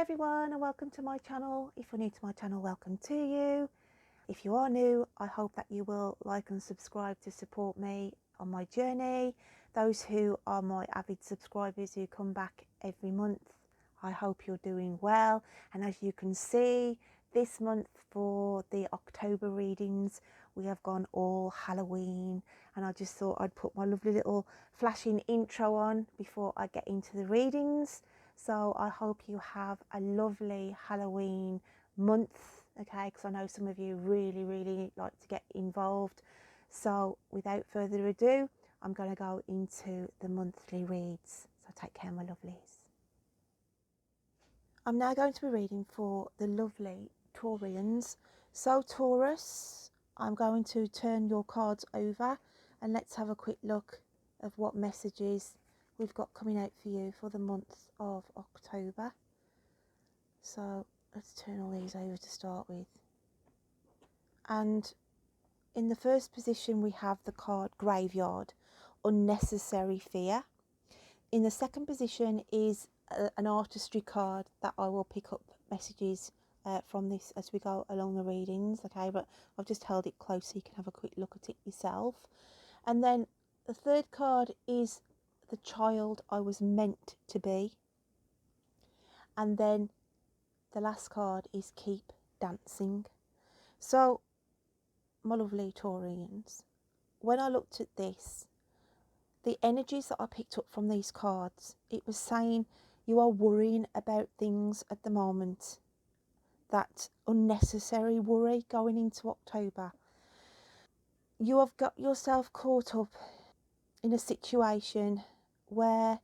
everyone and welcome to my channel. If you're new to my channel, welcome to you. If you are new, I hope that you will like and subscribe to support me on my journey. Those who are my avid subscribers who come back every month, I hope you're doing well. And as you can see, this month for the October readings, we have gone all Halloween, and I just thought I'd put my lovely little flashing intro on before I get into the readings. So I hope you have a lovely Halloween month, okay, because I know some of you really like to get involved. So without further ado, I'm going to go into the monthly reads. So take care, my lovelies. I'm now going to be reading for the lovely Taurians. So Taurus, I'm going to turn your cards over and let's have a quick look of what messages we've got coming out for you for the month of October. So let's turn all these over to start with. And in the first position we have the card Graveyard, Unnecessary Fear. In the second position is an artistry card that I will pick up messages from this as we go along the readings, okay, but I've just held it close so you can have a quick look at it yourself. And then the third card is the child I was meant to be. And then the last card is Keep Dancing. So, my lovely Taurians, when I looked at this, the energies that I picked up from these cards, it was saying you are worrying about things at the moment. That unnecessary worry going into October. You have got yourself caught up in a situation where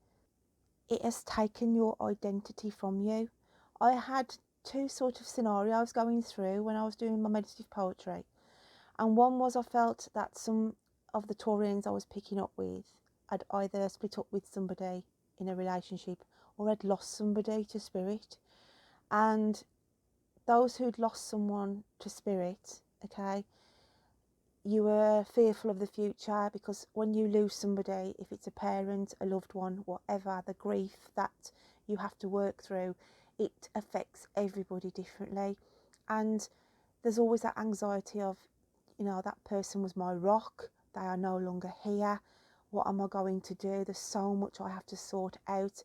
it has taken your identity from you. I had two sort of scenarios going through when I was doing my meditative poetry. And one was I felt that some of the Taurians I was picking up with had either split up with somebody in a relationship or had lost somebody to spirit. And those who'd lost someone to spirit, okay, you were fearful of the future, because when you lose somebody, if it's a parent, a loved one, whatever, the grief that you have to work through, it affects everybody differently. And there's always that anxiety of, you know, that person was my rock, they are no longer here, what am I going to do? There's so much I have to sort out.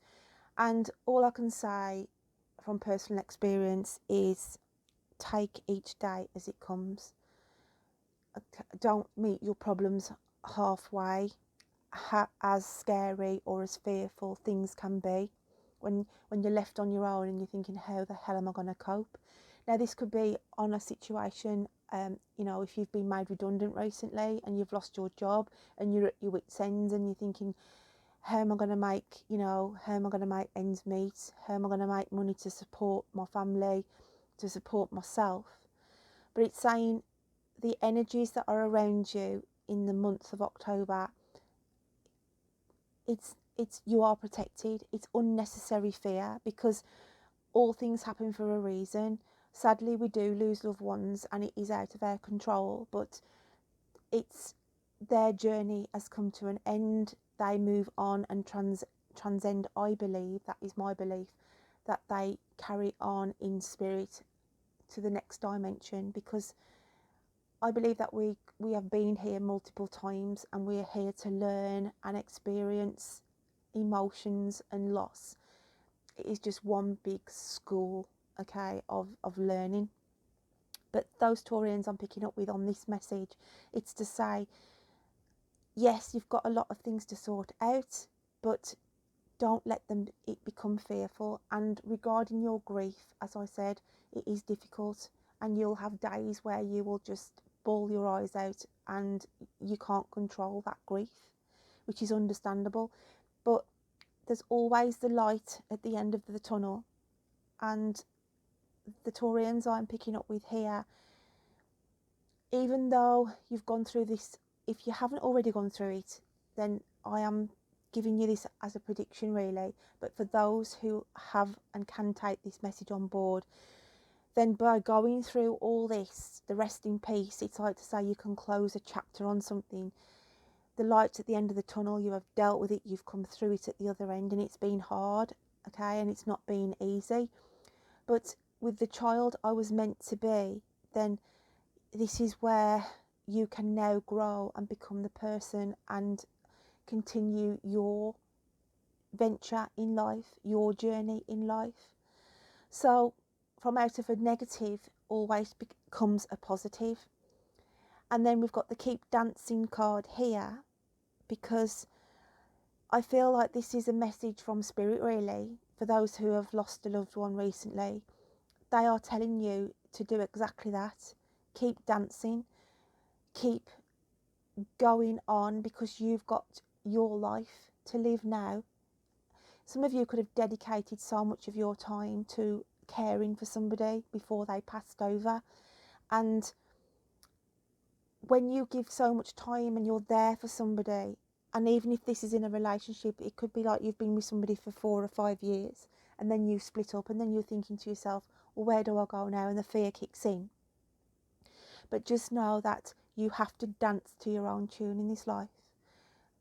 And all I can say from personal experience is take each day as it comes. Don't meet your problems halfway. As scary or as fearful things can be when you're left on your own and you're thinking, how the hell am I going to cope? Now this could be on a situation, you know, if you've been made redundant recently and you've lost your job and you're at your wit's ends and you're thinking, how am I going to make, you know, how am I going to make ends meet? How am I going to make money to support my family, to support myself? But it's saying the energies that are around you in the month of October, it's you are protected. It's unnecessary fear, because all things happen for a reason. Sadly, we do lose loved ones and it is out of our control, but it's their journey has come to an end. They move on and transcend. I believe, that is my belief, that they carry on in spirit to the next dimension, because I believe that we have been here multiple times and we are here to learn and experience emotions and loss. It is just one big school, okay, of learning. But those Taurians I'm picking up with on this message, it's to say, yes, you've got a lot of things to sort out, but don't let it become fearful. And regarding your grief, as I said, it is difficult, and you'll have days where you will just bawl your eyes out and you can't control that grief, which is understandable. But there's always the light at the end of the tunnel. And the Taurians I'm picking up with here, even though you've gone through this, if you haven't already gone through it, then I am giving you this as a prediction really. But for those who have and can take this message on board, then by going through all this, the rest in peace, it's like to say you can close a chapter on something. The light's at the end of the tunnel, you have dealt with it, you've come through it at the other end, and it's been hard, okay, and it's not been easy. But with the child I was meant to be, then this is where you can now grow and become the person and continue your venture in life, your journey in life. So from out of a negative always becomes a positive. And then we've got the keep dancing card here, because I feel like this is a message from Spirit, really, for those who have lost a loved one recently. They are telling you to do exactly that. Keep dancing, keep going on, because you've got your life to live now. Some of you could have dedicated so much of your time to caring for somebody before they passed over. And when you give so much time and you're there for somebody, and even if this is in a relationship, it could be like you've been with somebody for 4 or 5 years and then you split up, and then you're thinking to yourself, well, where do I go now? And the fear kicks in. But just know that you have to dance to your own tune in this life.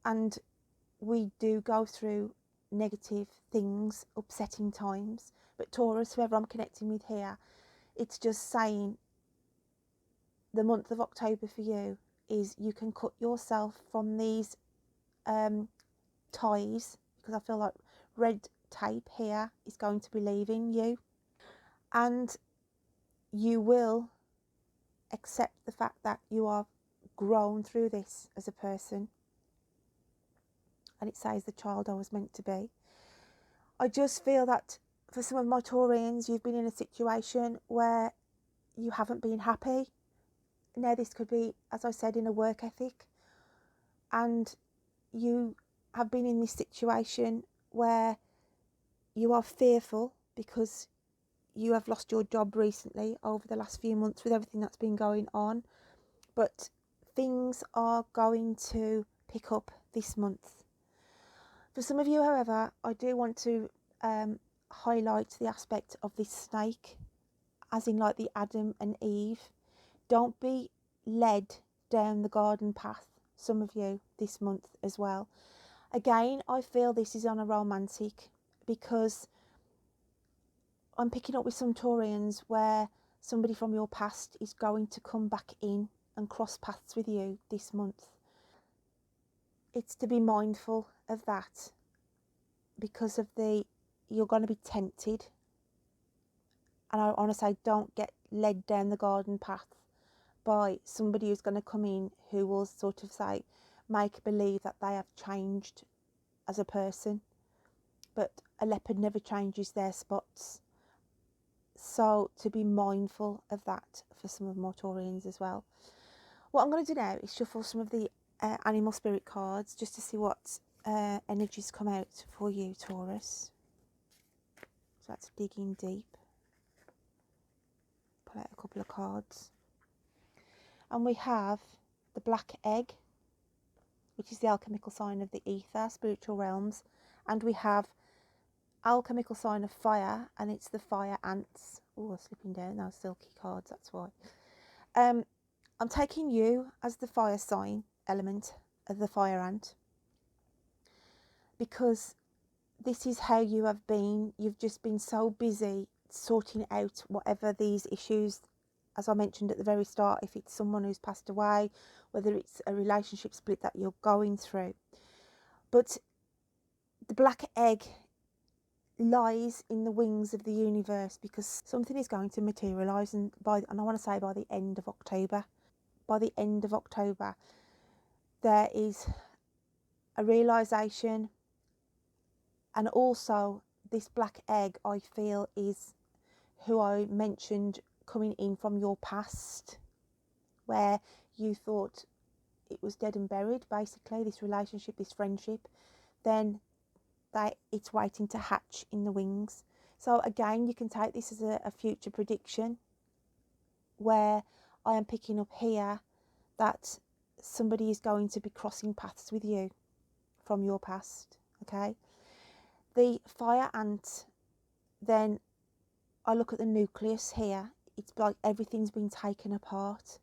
And we do go through negative things, upsetting times. But Taurus, whoever I'm connecting with here, it's just saying the month of October for you is you can cut yourself from these ties, because I feel like red tape here is going to be leaving you, and you will accept the fact that you are grown through this as a person. And it says the child I was meant to be. I just feel that for some of my Taurians, you've been in a situation where you haven't been happy. Now this could be, as I said, in a work ethic, and you have been in this situation where you are fearful because you have lost your job recently over the last few months with everything that's been going on. But things are going to pick up this month. For some of you, however, I do want to highlight the aspect of this snake, as in like the Adam and Eve. Don't be led down the garden path, some of you, this month as well. Again, I feel this is on a romantic, because I'm picking up with some Taurians where somebody from your past is going to come back in and cross paths with you this month. It's to be mindful of that, because of you're going to be tempted. And I want to say, don't get led down the garden path by somebody who's going to come in who will sort of say, make believe that they have changed as a person. But a leopard never changes their spots. So to be mindful of that for some of my Taurians as well. What I'm going to do now is shuffle some of the animal spirit cards just to see what energies come out for you, Taurus. So that's digging deep. Pull out a couple of cards. And we have the black egg, which is the alchemical sign of the ether, spiritual realms. And we have alchemical sign of fire, and it's the fire ants. Oh, slipping down now, silky cards, that's why. I'm taking you as the fire sign element of the fire ant, because this is how you have been. You've just been so busy sorting out whatever these issues, as I mentioned at the very start, if it's someone who's passed away, whether it's a relationship split that you're going through. But the black egg lies in the wings of the universe, because something is going to materialise, and I want to say by the end of October. By the end of October, there is a realisation, and also this black egg, I feel, is who I mentioned coming in from your past, where you thought it was dead and buried, basically, this relationship, this friendship. Then it's waiting to hatch in the wings. So again, you can take this as a future prediction, where I am picking up here that somebody is going to be crossing paths with you from your past. Okay, the fire ant, then I look at the nucleus here. It's like everything's been taken apart.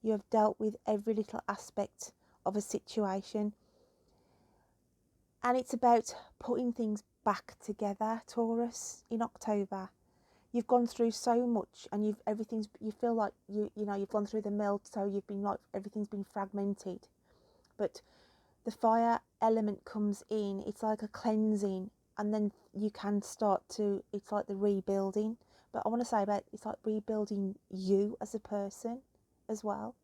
You have dealt with every little aspect of a situation, and it's about putting things back together, Taurus, in October. you've gone through so much, and you feel like you've gone through the mill, so you've been like, everything's been fragmented. But the fire element comes in, it's like a cleansing, and then you can start to, it's like the rebuilding. But I want to say about, it's like rebuilding you as a person as well.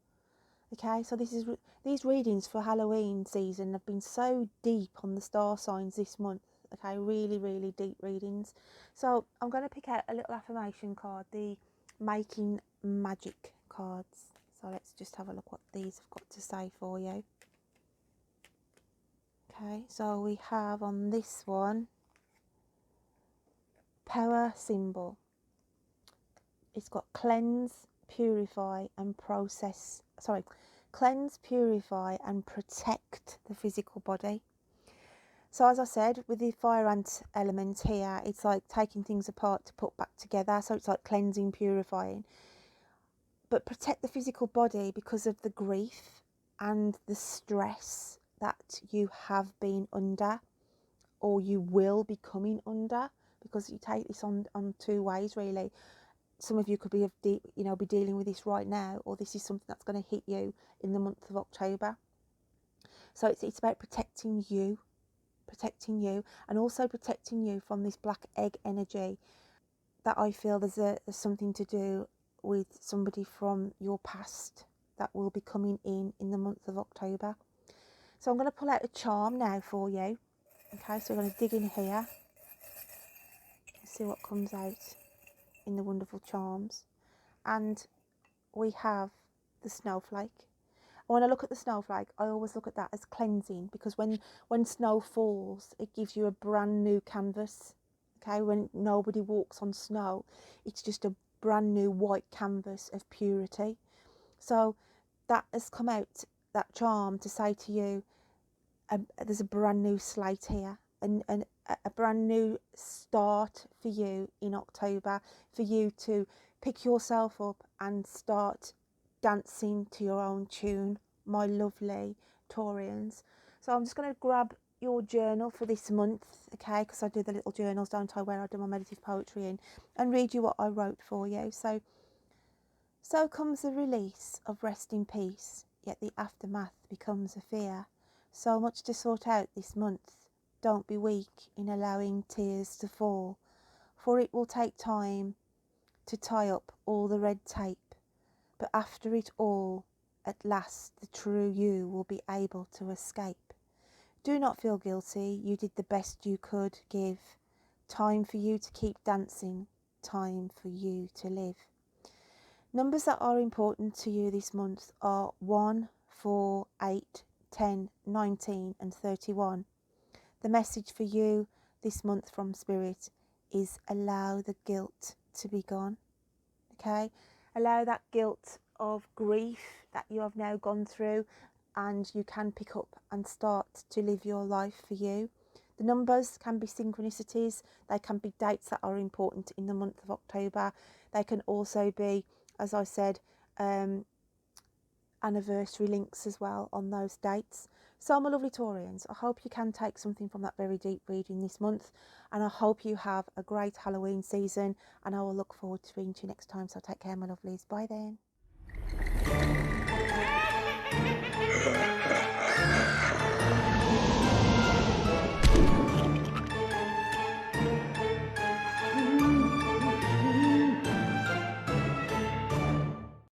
Okay, so these readings for Halloween season have been so deep on the star signs this month. Okay, really, really deep readings. So I'm going to pick out a little affirmation card, the Making Magic cards. So let's just have a look what these have got to say for you. Okay, so we have on this one, power symbol. It's got cleanse, purify and process. Sorry, cleanse, purify and protect the physical body. So as I said, with the fire ant element here, it's like taking things apart to put back together. So it's like cleansing, purifying. But protect the physical body because of the grief and the stress that you have been under, or you will be coming under, because you take this on two ways really. Some of you could be be dealing with this right now, or this is something that's going to hit you in the month of October. So it's about protecting you, and also protecting you from this black egg energy. That I feel there's something to do with somebody from your past that will be coming in the month of October. So I'm going to pull out a charm now for you. Okay, so we're going to dig in here and see what comes out in the wonderful charms. And we have the snowflake. When I look at the snowflake, I always look at that as cleansing, because when snow falls, it gives you a brand new canvas. Okay, when nobody walks on snow, it's just a brand new white canvas of purity. So that has come out, that charm, to say to you, there's a brand new slate here, and a brand new start for you in October, for you to pick yourself up and start dancing to your own tune, my lovely Taurians. So I'm just going to grab your journal for this month, okay, because I do the little journals, don't I, where I do my meditative poetry in, and read you what I wrote for you. So comes the release of rest in peace, yet the aftermath becomes a fear. So much to sort out this month. Don't be weak in allowing tears to fall, for it will take time to tie up all the red tape. But after it all, at last the true you will be able to escape. Do not feel guilty, you did the best you could give. Time for you to keep dancing, time for you to live. Numbers that are important to you this month are 1, 4, 8, 10, 19 and 31. The message for you this month from Spirit is allow the guilt to be gone. Okay? Allow that guilt of grief that you have now gone through, and you can pick up and start to live your life for you. The numbers can be synchronicities. They can be dates that are important in the month of October. They can also be, as I said, anniversary links as well on those dates. So my lovely Taurians, I hope you can take something from that very deep reading this month, and I hope you have a great Halloween season, and I will look forward to reading to you next time. So take care, my lovelies. Bye then.